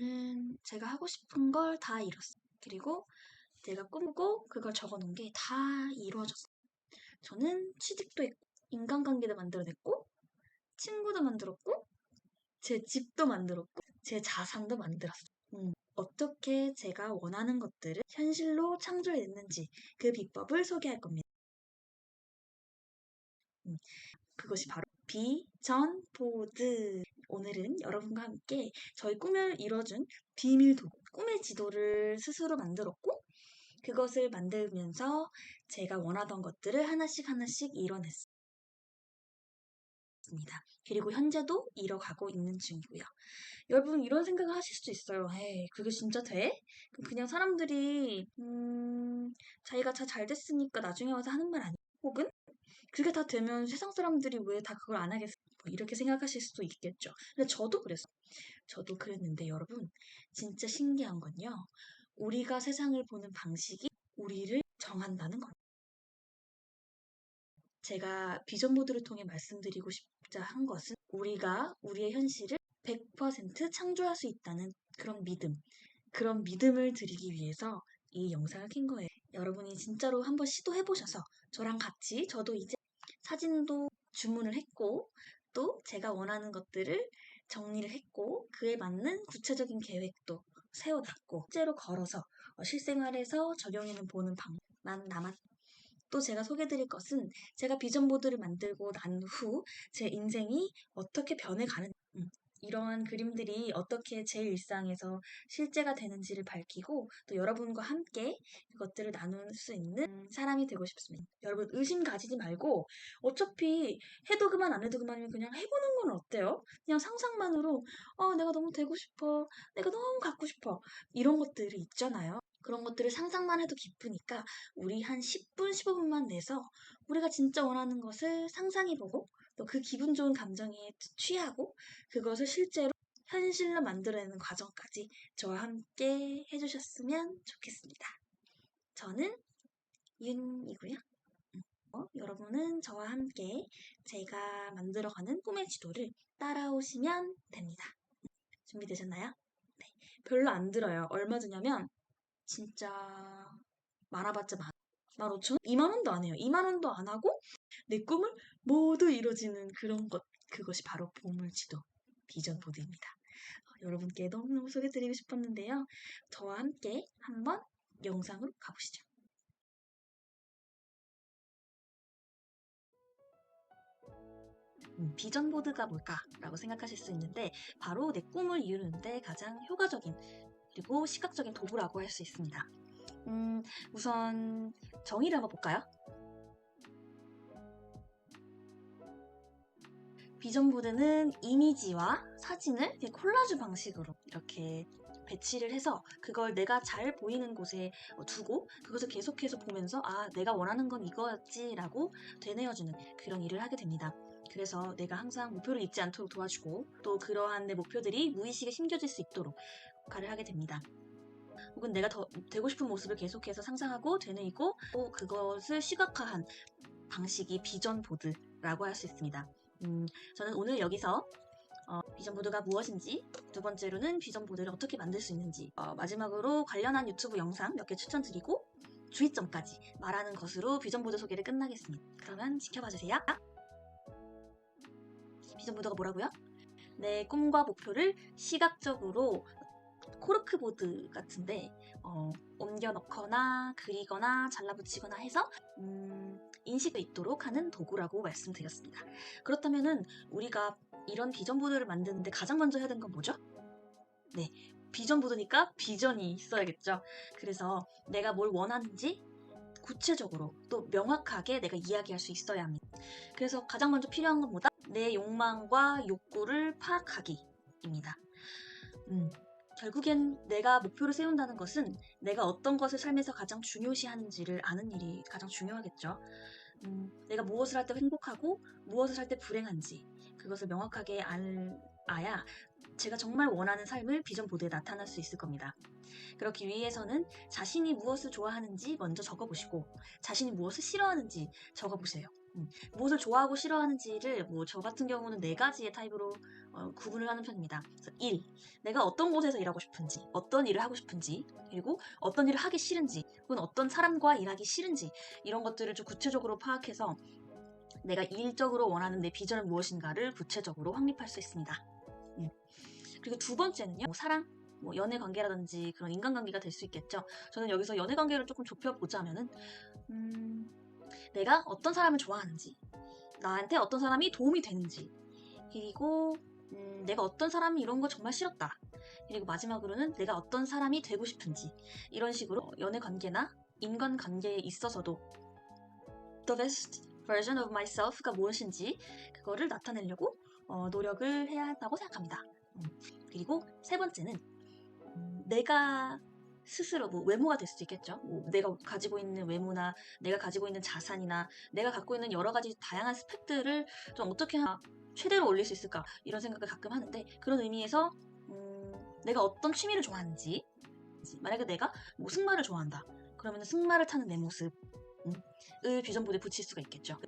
저는 제가 하고 싶은 걸 다 이뤘어요. 그리고 내가 꿈꾸고 그걸 적어놓은 게 다 이루어졌어요. 저는 취직도 했고, 인간관계도 만들어냈고, 친구도 만들었고, 제 집도 만들었고, 제 자산도 만들었어요. 어떻게 제가 원하는 것들을 현실로 창조해냈는지 그 비법을 소개할 겁니다. 그것이 바로 비전 보드. 오늘은 여러분과 함께 저희 꿈을 이뤄준 비밀 도구, 꿈의 지도를 스스로 만들었고, 그것을 만들면서 제가 원하던 것들을 하나씩 하나씩 이뤄냈습니다. 그리고 현재도 이뤄가고 있는 중이고요. 여러분 이런 생각을 하실 수도 있어요. 에이, 그게 진짜 돼? 그냥 사람들이 자기가 잘 됐으니까 나중에 와서 하는 말 아니야? 혹은 그게 다 되면 세상 사람들이 왜 다 그걸 안 하겠어? 뭐 이렇게 생각하실 수도 있겠죠. 근데 저도 그랬어요. 저도 그랬는데 여러분 진짜 신기한 건요. 우리가 세상을 보는 방식이 우리를 정한다는 거예요. 제가 비전 보드를 통해 말씀드리고 싶자 한 것은 우리가 우리의 현실을 100% 창조할 수 있다는 그런 믿음을 드리기 위해서 이 영상을 킨 거예요. 여러분이 진짜로 한번 시도해보셔서 저랑 같이 저도 이제 사진도 주문을 했고 또 제가 원하는 것들을 정리를 했고 그에 맞는 구체적인 계획도 세워놨고 실제로 걸어서 실생활에서 적용해는 보는 방법만 남았. 또 제가 소개드릴 것은 제가 비전 보드를 만들고 난 후 제 인생이 어떻게 변해가는 이러한 그림들이 어떻게 제 일상에서 실제가 되는지를 밝히고 또 여러분과 함께 그것들을 나눌 수 있는 사람이 되고 싶습니다. 여러분 의심 가지지 말고 어차피 해도 그만 안 해도 그만이면 그냥 해보는 건 어때요? 그냥 상상만으로 내가 너무 되고 싶어. 내가 너무 갖고 싶어. 이런 것들이 있잖아요. 그런 것들을 상상만 해도 기쁘니까 우리 한 10분, 15분만 내서 우리가 진짜 원하는 것을 상상해보고 또 그 기분 좋은 감정에 취하고 그것을 실제로 현실로 만들어내는 과정까지 저와 함께 해주셨으면 좋겠습니다. 저는 윤이고요. 여러분은 저와 함께 제가 만들어가는 꿈의 지도를 따라오시면 됩니다. 준비되셨나요? 네. 별로 안 들어요. 얼마 주냐면 진짜 많아봤자 15,000원? 2만 원도 안 해요. 2만 원도 안 하고 내 꿈을 모두 이루어지는 그런 것. 그것이 바로 보물지도 비전 보드입니다. 여러분께 너무너무 소개드리고 싶었는데요. 저와 함께 한번 영상으로 가보시죠. 비전 보드가 뭘까라고 생각하실 수 있는데 바로 내 꿈을 이루는데 가장 효과적인 그리고 시각적인 도구라고 할 수 있습니다. 우선 정의를 한번 볼까요? 비전 보드는 이미지와 사진을 콜라주 방식으로 이렇게 배치를 해서 그걸 내가 잘 보이는 곳에 두고 그것을 계속해서 보면서 내가 원하는 건 이거였지 라고 되뇌어주는 그런 일을 하게 됩니다. 그래서 내가 항상 목표를 잊지 않도록 도와주고 또 그러한 내 목표들이 무의식에 심겨질 수 있도록 역할을 하게 됩니다. 혹은 내가 더 되고 싶은 모습을 계속해서 상상하고 되뇌이고 또 그것을 시각화한 방식이 비전 보드라고 할 수 있습니다. 저는 오늘 여기서 비전 보드가 무엇인지, 두 번째로는 비전 보드를 어떻게 만들 수 있는지, 마지막으로 관련한 유튜브 영상 몇 개 추천드리고 주의점까지 말하는 것으로 비전 보드 소개를 끝나겠습니다. 그러면 지켜봐 주세요. 비전 보드가 뭐라고요? 내 꿈과 목표를 시각적으로 코르크보드 같은데 옮겨 넣거나 그리거나 잘라붙이거나 해서 인식이 있도록 하는 도구라고 말씀드렸습니다. 그렇다면은 우리가 이런 비전 보드를 만드는데 가장 먼저 해야 되는 건 뭐죠? 네, 비전 보드니까 비전이 있어야겠죠. 그래서 내가 뭘 원하는지 구체적으로 또 명확하게 내가 이야기할 수 있어야 합니다. 그래서 가장 먼저 필요한 건 뭐다? 내 욕망과 욕구를 파악하기입니다. 결국엔 내가 목표를 세운다는 것은 내가 어떤 것을 삶에서 가장 중요시하는지를 아는 일이 가장 중요하겠죠. 내가 무엇을 할 때 행복하고 무엇을 할 때 불행한지 그것을 명확하게 알아야 제가 정말 원하는 삶을 비전 보드에 나타날 수 있을 겁니다. 그렇기 위해서는 자신이 무엇을 좋아하는지 먼저 적어보시고 자신이 무엇을 싫어하는지 적어보세요. 무엇을 좋아하고 싫어하는지를 뭐 저 같은 경우는 네 가지의 타입으로 구분을 하는 편입니다. 그래서 1. 내가 어떤 곳에서 일하고 싶은지, 어떤 일을 하고 싶은지, 그리고 어떤 일을 하기 싫은지, 혹은 어떤 사람과 일하기 싫은지 이런 것들을 좀 구체적으로 파악해서 내가 일적으로 원하는 내 비전은 무엇인가를 구체적으로 확립할 수 있습니다. 그리고 두 번째는요, 뭐 사랑, 뭐 연애 관계라든지 그런 인간관계가 될 수 있겠죠. 저는 여기서 연애 관계를 조금 좁혀보자면은 내가 어떤 사람을 좋아하는지, 나한테 어떤 사람이 도움이 되는지, 그리고 내가 어떤 사람이 이런 거 정말 싫었다. 그리고 마지막으로는 내가 어떤 사람이 되고 싶은지, 이런 식으로 연애 관계나 인간 관계에 있어서도 the best version of myself가 무엇인지 그거를 나타내려고 노력을 해야 한다고 생각합니다. 그리고 세 번째는 내가 스스로 뭐 외모가 될 수도 있겠죠. 뭐 내가 가지고 있는 외모나 내가 가지고 있는 자산이나 내가 갖고 있는 여러 가지 다양한 스펙들을 좀 어떻게 최대로 올릴 수 있을까 이런 생각을 가끔 하는데, 그런 의미에서 내가 어떤 취미를 좋아하는지, 만약에 내가 뭐 승마를 좋아한다 그러면 승마를 타는 내 모습을 비전보드에 붙일 수가 있겠죠.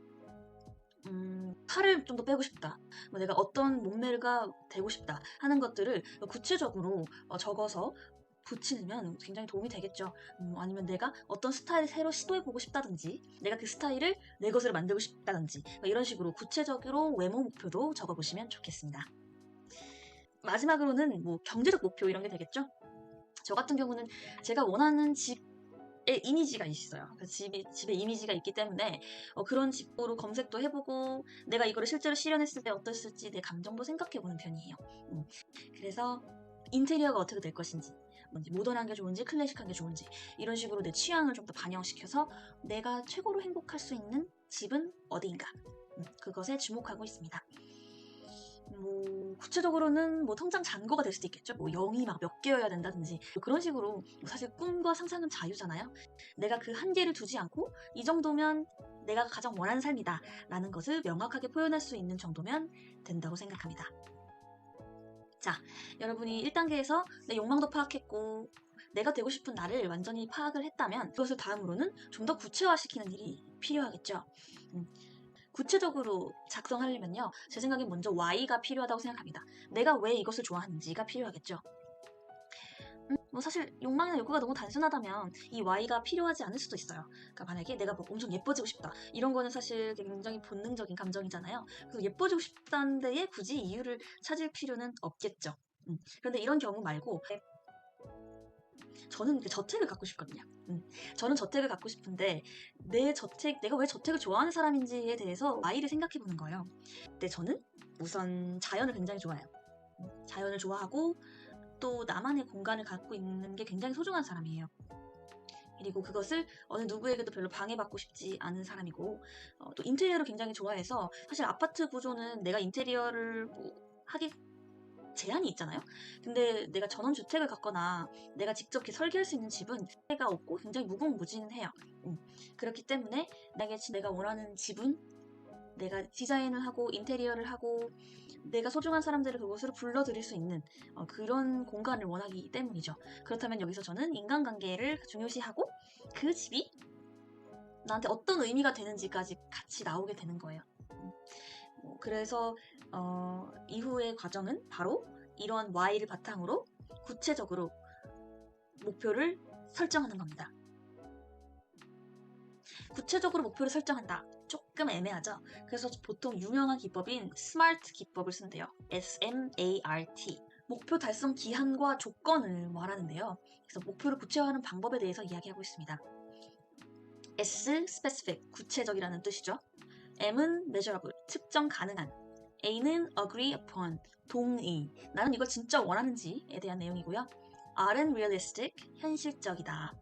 살을 좀 더 빼고 싶다, 뭐 내가 어떤 몸매가 되고 싶다 하는 것들을 구체적으로 적어서 붙이면 굉장히 도움이 되겠죠. 아니면 내가 어떤 스타일을 새로 시도해보고 싶다든지, 내가 그 스타일을 내 것으로 만들고 싶다든지, 이런 식으로 구체적으로 외모 목표도 적어보시면 좋겠습니다. 마지막으로는 뭐 경제적 목표 이런 게 되겠죠. 저 같은 경우는 제가 원하는 집의 이미지가 있어요. 집의 이미지가 있기 때문에 그런 집으로 검색도 해보고 내가 이거를 실제로 실현했을 때 어땠을지 내 감정도 생각해보는 편이에요. 그래서 인테리어가 어떻게 될 것인지, 뭔지 모던한 게 좋은지 클래식한 게 좋은지 이런 식으로 내 취향을 좀 더 반영시켜서 내가 최고로 행복할 수 있는 집은 어디인가, 그것에 주목하고 있습니다. 뭐 구체적으로는 뭐 통장 잔고가 될 수도 있겠죠. 뭐 0이 막 몇 개여야 된다든지 그런 식으로. 사실 꿈과 상상은 자유잖아요. 내가 그 한계를 두지 않고 이 정도면 내가 가장 원하는 삶이다 라는 것을 명확하게 표현할 수 있는 정도면 된다고 생각합니다. 자, 여러분이 1단계에서 내 욕망도 파악했고 내가 되고 싶은 나를 완전히 파악을 했다면, 그것을 다음으로는 좀 더 구체화시키는 일이 필요하겠죠. 구체적으로 작성하려면요, 제 생각엔 먼저 Y가 필요하다고 생각합니다. 내가 왜 이것을 좋아하는지가 필요하겠죠. 뭐 사실 욕망이나 욕구가 너무 단순하다면 이 Y가 필요하지 않을 수도 있어요. 그러니까 만약에 내가 뭐 엄청 예뻐지고 싶다 이런 거는 사실 굉장히 본능적인 감정이잖아요. 그래서 예뻐지고 싶다는 데에 굳이 이유를 찾을 필요는 없겠죠. 그런데 이런 경우 말고 저는 저택을 갖고 싶거든요. 저는 저택을 갖고 싶은데 내가 왜 저택을 좋아하는 사람인지에 대해서 Y를 생각해 보는 거예요. 근데 저는 우선 자연을 굉장히 좋아해요. 자연을 좋아하고 또 나만의 공간을 갖고 있는 게 굉장히 소중한 사람이에요. 그리고 그것을 어느 누구에게도 별로 방해받고 싶지 않은 사람이고, 또 인테리어를 굉장히 좋아해서, 사실 아파트 구조는 내가 인테리어를 뭐 하기 제한이 있잖아요. 근데 내가 전원주택을 갖거나 내가 직접 이렇게 설계할 수 있는 집은 해가 없고 굉장히 무궁무진해요. 그렇기 때문에 만약에 내가 원하는 집은 내가 디자인을 하고 인테리어를 하고 내가 소중한 사람들을 그곳으로 불러들일 수 있는 그런 공간을 원하기 때문이죠. 그렇다면 여기서 저는 인간관계를 중요시하고 그 집이 나한테 어떤 의미가 되는지까지 같이 나오게 되는 거예요. 그래서 이후의 과정은 바로 이러한 Y를 바탕으로 구체적으로 목표를 설정하는 겁니다. 구체적으로 목표를 설정한다. 조금 애매하죠? 그래서 보통 유명한 기법인 SMART 기법을 쓴대요. SMART. 목표 달성 기한과 조건을 말하는데요. 그래서 목표를 구체화하는 방법에 대해서 이야기하고 있습니다. S, specific, 구체적이라는 뜻이죠. M은 measurable, 측정 가능한. A는 agree upon, 동의. 나는 이걸 진짜 원하는지에 대한 내용이고요. R은 realistic, 현실적이다.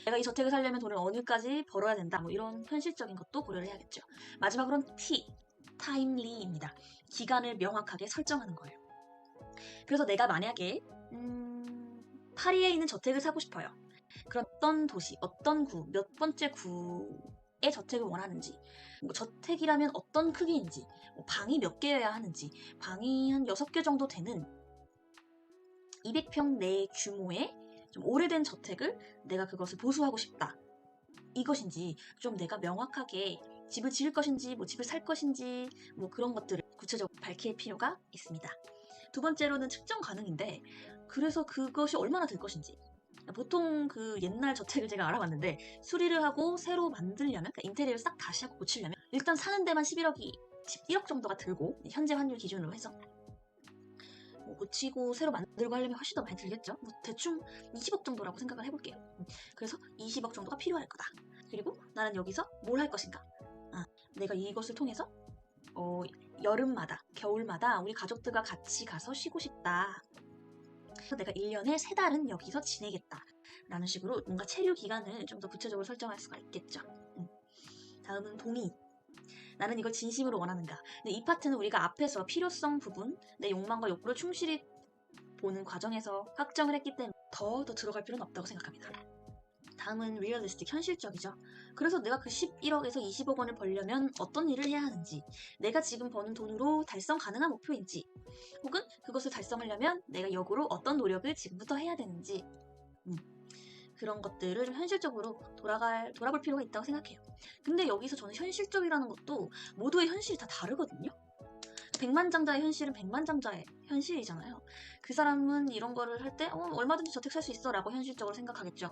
내가 이 저택을 살려면 돈을 어느까지 벌어야 된다. 뭐 이런 현실적인 것도 고려를 해야겠죠. 마지막으로는 T, timely입니다. 기간을 명확하게 설정하는 거예요. 그래서 내가 만약에 파리에 있는 저택을 사고 싶어요. 그럼 어떤 도시, 어떤 구, 몇 번째 구의 저택을 원하는지, 뭐 저택이라면 어떤 크기인지, 뭐 방이 몇 개여야 하는지, 방이 한 6개 정도 되는 200평 내 규모의 좀 오래된 저택을 내가 그것을 보수하고 싶다. 이것인지 좀 내가 명확하게 집을 지을 것인지, 뭐 집을 살 것인지, 뭐 그런 것들을 구체적으로 밝힐 필요가 있습니다. 두 번째로는 측정 가능인데, 그래서 그것이 얼마나 들 것인지. 보통 그 옛날 저택을 제가 알아봤는데, 수리를 하고 새로 만들려면, 그러니까 인테리어를 싹 다시 하고 고치려면, 일단 사는 데만 11억 정도가 들고, 현재 환율 기준으로 해서. 뭐 고치고 새로 만들고 하려면 훨씬 더 많이 들겠죠. 뭐 대충 20억 정도라고 생각을 해볼게요. 그래서 20억 정도가 필요할 거다. 그리고 나는 여기서 뭘 할 것인가? 내가 이것을 통해서 여름마다, 겨울마다 우리 가족들과 같이 가서 쉬고 싶다. 그래서 내가 1년에 3달은 여기서 지내겠다. 라는 식으로 뭔가 체류 기간을 좀 더 구체적으로 설정할 수가 있겠죠. 다음은 동의. 나는 이걸 진심으로 원하는가. 근데 이 파트는 우리가 앞에서 필요성 부분, 내 욕망과 욕구를 충실히 보는 과정에서 확정을 했기 때문에 더 들어갈 필요는 없다고 생각합니다. 다음은 리얼리스틱, 현실적이죠. 그래서 내가 그 11억에서 20억 원을 벌려면 어떤 일을 해야 하는지, 내가 지금 버는 돈으로 달성 가능한 목표인지, 혹은 그것을 달성하려면 내가 역으로 어떤 노력을 지금부터 해야 되는지, 그런 것들을 좀 현실적으로 돌아볼 필요가 있다고 생각해요. 근데 여기서 저는 현실적이라는 것도 모두의 현실이 다 다르거든요. 백만장자의 현실은 백만장자의 현실이잖아요. 그 사람은 이런 거를 할 때 얼마든지 저택 살 수 있어 라고 현실적으로 생각하겠죠.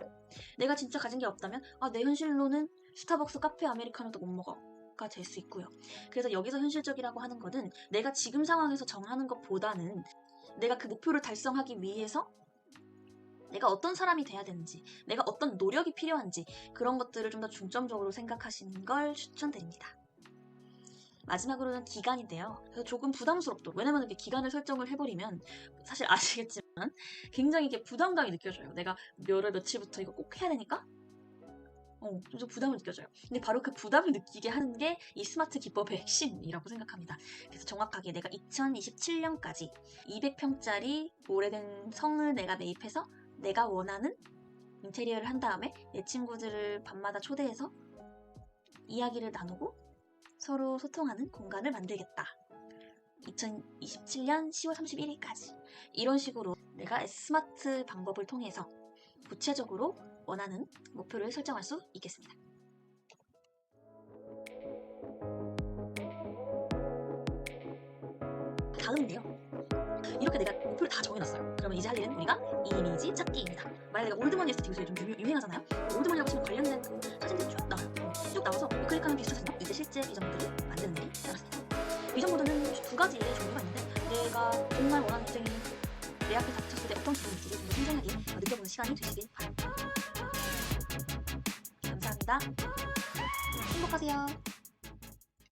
내가 진짜 가진 게 없다면 내 현실로는 스타벅스 카페 아메리카노도 못 먹어가 될 수 있고요. 그래서 여기서 현실적이라고 하는 거는 내가 지금 상황에서 정하는 것보다는 내가 그 목표를 달성하기 위해서 내가 어떤 사람이 돼야 되는지, 내가 어떤 노력이 필요한지 그런 것들을 좀 더 중점적으로 생각하시는 걸 추천드립니다. 마지막으로는 기간인데요. 그래서 조금 부담스럽도, 왜냐면 이렇게 기간을 설정을 해버리면 사실 아시겠지만 굉장히 이게 부담감이 느껴져요. 내가 몇월 며칠부터 이거 꼭 해야 되니까 좀 부담을 느껴져요. 근데 바로 그 부담을 느끼게 하는 게 이 스마트 기법의 핵심이라고 생각합니다. 그래서 정확하게 내가 2027년까지 200평짜리 오래된 성을 내가 매입해서 내가 원하는 인테리어를 한 다음에 내 친구들을 밤마다 초대해서 이야기를 나누고 서로 소통하는 공간을 만들겠다. 2027년 10월 31일까지 이런 식으로 내가 스마트 방법을 통해서 구체적으로 원하는 목표를 설정할 수 있겠습니다. 다음인데요. 이렇게 내가 목표를 다 정해놨어요. 그러면 이제 할 일은 우리가 이미지 찾기입니다. 만약에 내가 올드머니 에스테틱 요새 좀 유행하잖아요. 올드머니하고 치면 관련된 그 사진들이 쭉 나와요. 쭉 나와서 클릭하면 비슷한 사진, 이제 실제 비전보드를 만드는 일이 되었습니다. 비전보드는 2가지의 종류가 있는데 내가 정말 원하는 인생이 내 앞에 닥쳤을 때 어떤 기분인지를 좀 더 생생하게 느껴보는 시간이 되시길 바랍니다. 감사합니다. 행복하세요.